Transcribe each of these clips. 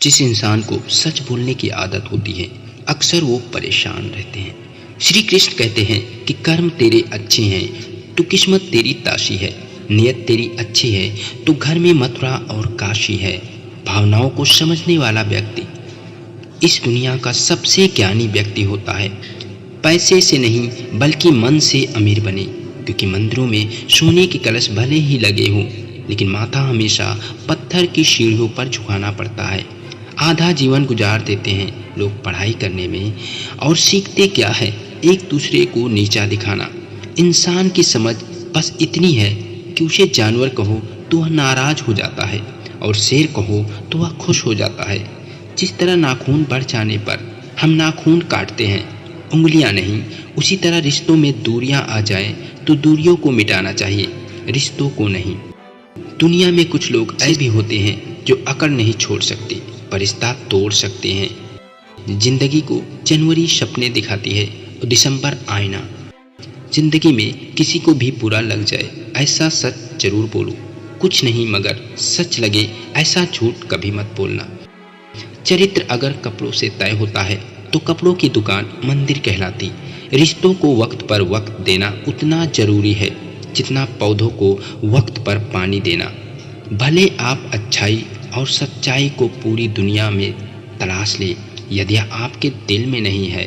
जिस इंसान को सच बोलने की आदत होती है अक्सर वो परेशान रहते हैं। श्री कृष्ण कहते हैं कि कर्म तेरे अच्छे हैं तो किस्मत तेरी ताशी है, नियत तेरी अच्छी है तो घर में मथुरा और काशी है। भावनाओं को समझने वाला व्यक्ति इस दुनिया का सबसे ज्ञानी व्यक्ति होता है। पैसे से नहीं बल्कि मन से अमीर बने, क्योंकि मंदिरों में सोने के कलश भले ही लगे हों लेकिन माथा हमेशा पत्थर की सीढ़ियों पर झुकाना पड़ता है। आधा जीवन गुजार देते हैं लोग पढ़ाई करने में, और सीखते क्या है, एक दूसरे को नीचा दिखाना। इंसान की समझ बस इतनी है कि उसे जानवर कहो तो वह नाराज हो जाता है और शेर कहो तो वह खुश हो जाता है। जिस तरह नाखून बढ़ जाने पर हम नाखून काटते हैं, उंगलियां नहीं, उसी तरह रिश्तों में दूरियां आ जाएं तो दूरियों को मिटाना चाहिए, रिश्तों को नहीं। दुनिया में कुछ लोग ऐसे भी होते हैं जो अकड़ नहीं छोड़ सकते पर रिश्ता तोड़ सकते हैं। जिंदगी को जनवरी सपने दिखाती है और दिसंबर आईना। जिंदगी में किसी को भी बुरा लग जाए ऐसा सच जरूर बोलो, कुछ नहीं मगर सच लगे ऐसा झूठ कभी मत बोलना। चरित्र अगर कपड़ों से तय होता है तो कपड़ों की दुकान मंदिर कहलाती। रिश्तों को वक्त पर वक्त देना उतना जरूरी है जितना पौधों को वक्त पर पानी देना। भले आप अच्छाई और सच्चाई को पूरी दुनिया में तलाश ले, यदि आपके दिल में नहीं है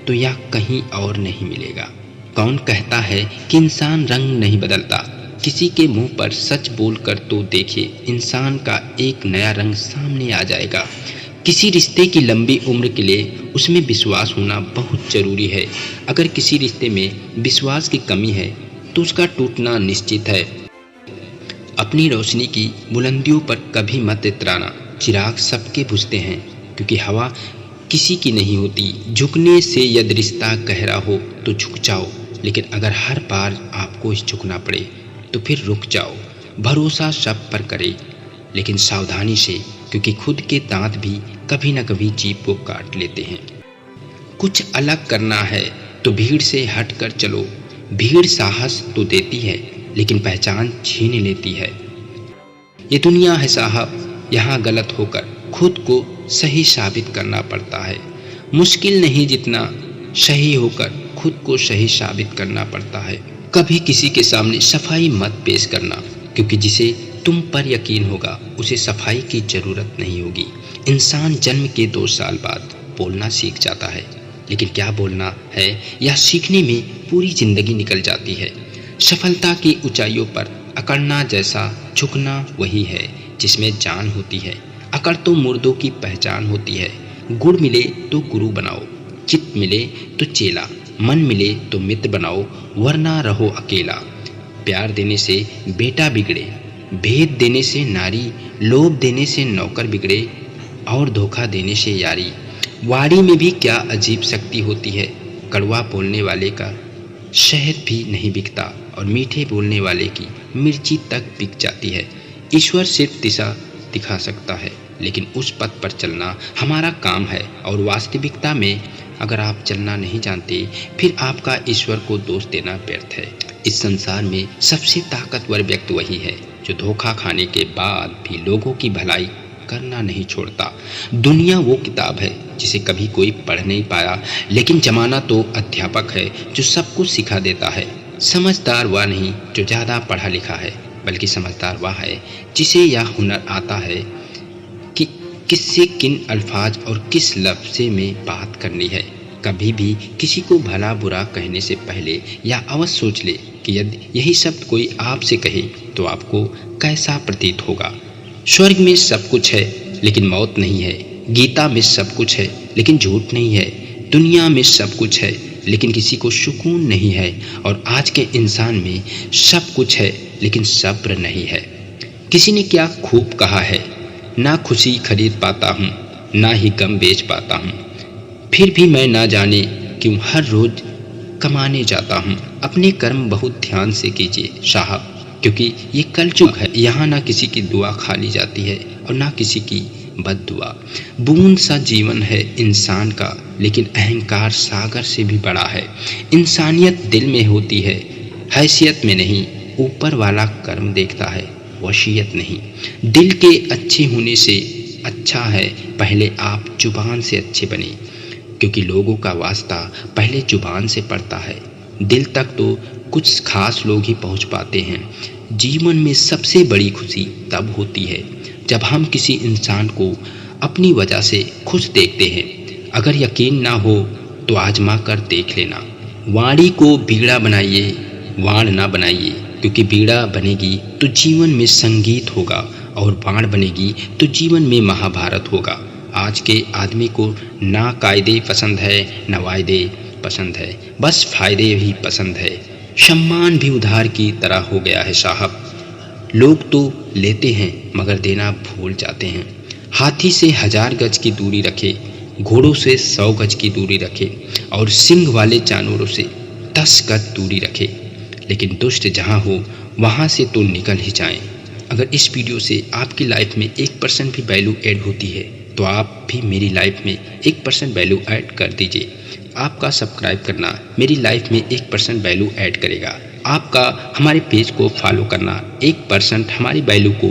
तो यह कहीं और नहीं मिलेगा। कौन कहता है कि इंसान रंग नहीं बदलता? किसी के मुंह पर सच बोलकर तो देखिए, इंसान का एक नया रंग सामने आ जाएगा। किसी रिश्ते की लंबी उम्र के लिए उसमें विश्वास होना बहुत जरूरी है। अगर किसी रिश्ते में विश्वास की कमी है तो उसका टूटना निश्चित है। अपनी रोशनी की बुलंदियों पर कभी मत इतराना। चिराग सबके बुझते हैं क्योंकि हवा किसी की नहीं होती। झुकने से यदि रिश्ता गहरा हो तो झुक जाओ, लेकिन अगर हर बार आपको झुकना पड़े तो फिर रुक जाओ। भरोसा सब पर करे लेकिन सावधानी से, क्योंकि खुद के दांत भी कभी न कभी जीभ को काट लेते हैं। कुछ अलग करना है तो भीड़ से हट कर चलो। भीड़ साहस तो देती है लेकिन पहचान छीन लेती है। ये दुनिया है साहब, यहाँ गलत होकर खुद को सही साबित करना पड़ता है। मुश्किल नहीं जितना सही होकर खुद को सही साबित करना पड़ता है। कभी किसी के सामने सफाई मत पेश करना, क्योंकि जिसे तुम पर यकीन होगा उसे सफाई की जरूरत नहीं होगी। इंसान जन्म के 2 साल बाद बोलना सीख जाता है, लेकिन क्या बोलना है यह सीखने में पूरी जिंदगी निकल जाती है। सफलता की ऊंचाइयों पर अकड़ना जैसा झुकना वही है जिसमें जान होती है। अकड़ तो मुर्दों की पहचान होती है। गुड़ मिले तो गुरु बनाओ, चित मिले तो चेला, मन मिले तो मित्र बनाओ, वरना रहो अकेला। प्यार देने से बेटा बिगड़े, भेद देने से नारी, लोभ देने से नौकर बिगड़े और धोखा देने से यारी। वाणी में भी क्या अजीब शक्ति होती है। कड़वा बोलने वाले का शहद भी नहीं बिकता और मीठे बोलने वाले की मिर्ची तक बिक जाती है। ईश्वर सिर्फ दिशा दिखा सकता है, लेकिन उस पथ पर चलना हमारा काम है। और वास्तविकता में अगर आप चलना नहीं जानते फिर आपका ईश्वर को दोष देना व्यर्थ है। इस संसार में सबसे ताकतवर व्यक्ति वही है जो धोखा खाने के बाद भी लोगों की भलाई करना नहीं छोड़ता। दुनिया वो किताब है जिसे कभी कोई पढ़ नहीं पाया, लेकिन जमाना तो अध्यापक है जो सब कुछ सिखा देता है। समझदार वह नहीं जो ज़्यादा पढ़ा लिखा है, बल्कि समझदार वह है जिसे यह हुनर आता है कि किससे किन अल्फाज और किस लफ्ज़ में बात करनी है। कभी भी किसी को भला बुरा कहने से पहले यह अवश्य सोच ले कि यदि यही शब्द कोई आपसे कहे तो आपको कैसा प्रतीत होगा। स्वर्ग में सब कुछ है लेकिन मौत नहीं है। गीता में सब कुछ है लेकिन झूठ नहीं है। दुनिया में सब कुछ है लेकिन किसी को सुकून नहीं है। और आज के इंसान में सब कुछ है लेकिन सब्र नहीं है। किसी ने क्या खूब कहा है, ना खुशी खरीद पाता हूँ ना ही गम बेच पाता हूँ, फिर भी मैं ना जाने क्यों हर रोज कमाने जाता हूँ। अपने कर्म बहुत ध्यान से कीजिए साहब, क्योंकि ये कलयुग है। यहाँ ना किसी की दुआ खाली जाती है और ना किसी की बद्दुआ। बूंद सा जीवन है इंसान का, लेकिन अहंकार सागर से भी बड़ा है। इंसानियत दिल में होती है, हैसियत में नहीं। ऊपर वाला कर्म देखता है, वसीयत नहीं। दिल के अच्छे होने से अच्छा है पहले आप जुबान से अच्छे बने, क्योंकि लोगों का वास्ता पहले जुबान से पड़ता है। दिल तक तो कुछ खास लोग ही पहुंच पाते हैं। जीवन में सबसे बड़ी खुशी तब होती है जब हम किसी इंसान को अपनी वजह से खुश देखते हैं। अगर यकीन ना हो तो आजमा कर देख लेना। वाणी को बीड़ा बनाइए, वाण ना बनाइए, क्योंकि बीड़ा बनेगी तो जीवन में संगीत होगा और वाण बनेगी तो जीवन में महाभारत होगा। आज के आदमी को ना कायदे पसंद है ना वायदे पसंद है, बस फायदे ही पसंद है। सम्मान भी उधार की तरह हो गया है साहब। लोग तो लेते हैं मगर देना भूल जाते हैं। हाथी से 1000 गज की दूरी रखे, घोड़ों से 100 गज की दूरी रखे और सिंह वाले जानवरों से 10 गज दूरी रखे, लेकिन दुष्ट जहाँ हो वहाँ से तो निकल ही जाएं। अगर इस वीडियो से आपकी लाइफ में 1% भी वैल्यू ऐड होती है तो आप भी मेरी लाइफ में 1% वैल्यू ऐड कर दीजिए। आपका सब्सक्राइब करना मेरी लाइफ में 1% वैल्यू ऐड करेगा। आपका हमारे पेज को फॉलो करना 1% हमारी वैल्यू को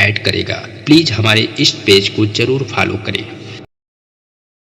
ऐड करेगा। प्लीज़ हमारे इस पेज को ज़रूर फॉलो करें।